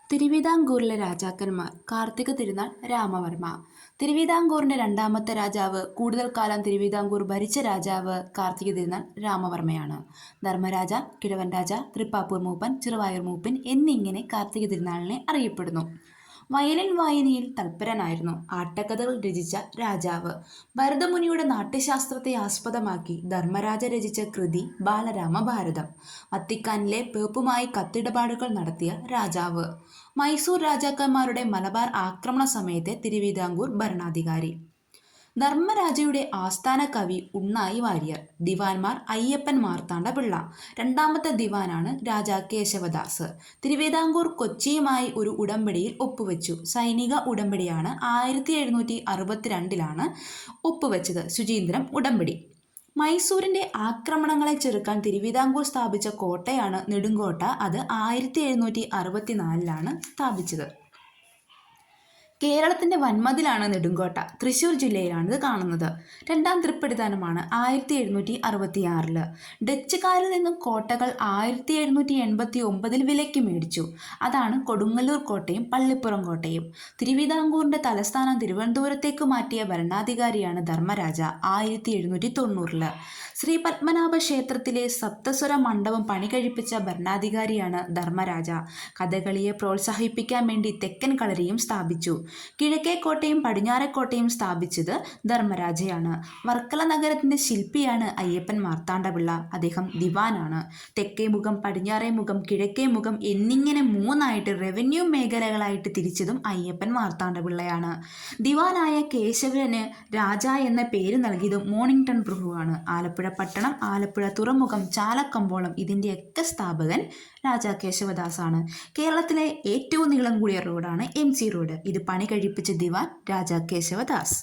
തിരുവിതാംകൂറിലെ രാജാക്കന്മാർ. കാർത്തിക തിരുനാൾ രാമവർമ്മ. തിരുവിതാംകൂറിന്റെ രണ്ടാമത്തെ രാജാവ്. കൂടുതൽ കാലം തിരുവിതാംകൂർ ഭരിച്ച രാജാവ് കാർത്തിക തിരുനാൾ രാമവർമ്മയാണ്. ധർമ്മരാജ, കിഴവൻ രാജ, തൃപ്പാപ്പൂർ മൂപ്പൻ, ചെറുവായൂർ മൂപ്പൻ എന്നിങ്ങനെ കാർത്തിക തിരുനാളിനെ അറിയപ്പെടുന്നു. വയലിൻ വായനയിൽ തൽപരനായിരുന്നു. ആട്ടക്കഥകൾ രചിച്ച രാജാവ്. ഭരതമുനിയുടെ നാട്യശാസ്ത്രത്തെ ആസ്പദമാക്കി ധർമ്മരാജ രചിച്ച കൃതി ബാലരാമഭാരതം. വത്തിക്കാനിലെ പേപ്പുമായി കത്തിടപാടുകൾ നടത്തിയ രാജാവ്. മൈസൂർ രാജാക്കന്മാരുടെ മലബാർ ആക്രമണ സമയത്തെ തിരുവിതാംകൂർ ഭരണാധികാരി. ധർമ്മരാജയുടെ ആസ്ഥാന കവി ഉണ്ണായി വാര്യർ. ദിവാൻമാർ അയ്യപ്പൻ മാർത്താണ്ഡപിള്ള. രണ്ടാമത്തെ ദിവാനാണ് രാജാ കേശവദാസ്. തിരുവിതാംകൂർ കൊച്ചിയുമായി ഒരു ഉടമ്പടിയിൽ ഒപ്പുവെച്ചു. സൈനിക ഉടമ്പടിയാണ്. 1762 ഒപ്പുവെച്ചത്. ശുചീന്ദ്രം ഉടമ്പടി. മൈസൂരിന്റെ ആക്രമണങ്ങളെ ചെറുക്കാൻ തിരുവിതാംകൂർ സ്ഥാപിച്ച കോട്ടയാണ് നെടുങ്കോട്ട. അത് 1764 സ്ഥാപിച്ചത്. കേരളത്തിന്റെ വൻമതിലാണ് നെടുങ്കോട്ട. തൃശ്ശൂർ ജില്ലയിലാണിത് കാണുന്നത്. രണ്ടാം തൃപ്പടിദാനമാണ് 1766. ഡച്ചുകാരിൽ നിന്നും കോട്ടകൾ 1789 വിലയ്ക്ക് മേടിച്ചു. അതാണ് കൊടുങ്ങല്ലൂർ കോട്ടയും പള്ളിപ്പുറം കോട്ടയും. തിരുവിതാംകൂറിന്റെ തലസ്ഥാനം തിരുവനന്തപുരത്തേക്ക് മാറ്റിയ ഭരണാധികാരിയാണ് ധർമ്മരാജ. 1790. ശ്രീ പത്മനാഭ ക്ഷേത്രത്തിലെ സപ്തസ്വര മണ്ഡപം പണികഴിപ്പിച്ച ഭരണാധികാരിയാണ് ധർമ്മരാജ. കഥകളിയെ പ്രോത്സാഹിപ്പിക്കാൻ വേണ്ടി തെക്കൻ കളരിയും സ്ഥാപിച്ചു. കിഴക്കേക്കോട്ടയും പടിഞ്ഞാറേക്കോട്ടയും സ്ഥാപിച്ചത് ധർമ്മരാജയാണ്. വർക്കല നഗരത്തിന്റെ ശില്പിയാണ് അയ്യപ്പൻ മാർത്താണ്ഡപിള്ള. അദ്ദേഹം ദിവാനാണ്. തെക്കേ മുഖം, പടിഞ്ഞാറേ മുഖം, കിഴക്കേ മുഖം എന്നിങ്ങനെ 3 റവന്യൂ മേഖലകളായിട്ട് തിരിച്ചതും അയ്യപ്പൻ മാർത്താണ്ഡപിള്ളയാണ്. ദിവാനായ കേശവന് രാജ എന്ന പേര് നൽകിയതും മോണിങ്ടൺ പ്രഭുവാണ്. ആലപ്പുഴ പട്ടണം, ആലപ്പുഴ തുറമുഖം, ചാലക്കമ്പോളം ഇതിൻ്റെയൊക്കെ സ്ഥാപകൻ രാജാ കേശവദാസാണ്. കേരളത്തിലെ ഏറ്റവും നീളം കൂടിയ റോഡാണ് MC റോഡ്. ഇത് പണി കഴിപ്പിച്ച ദിവാൻ രാജാ കേശവദാസ്.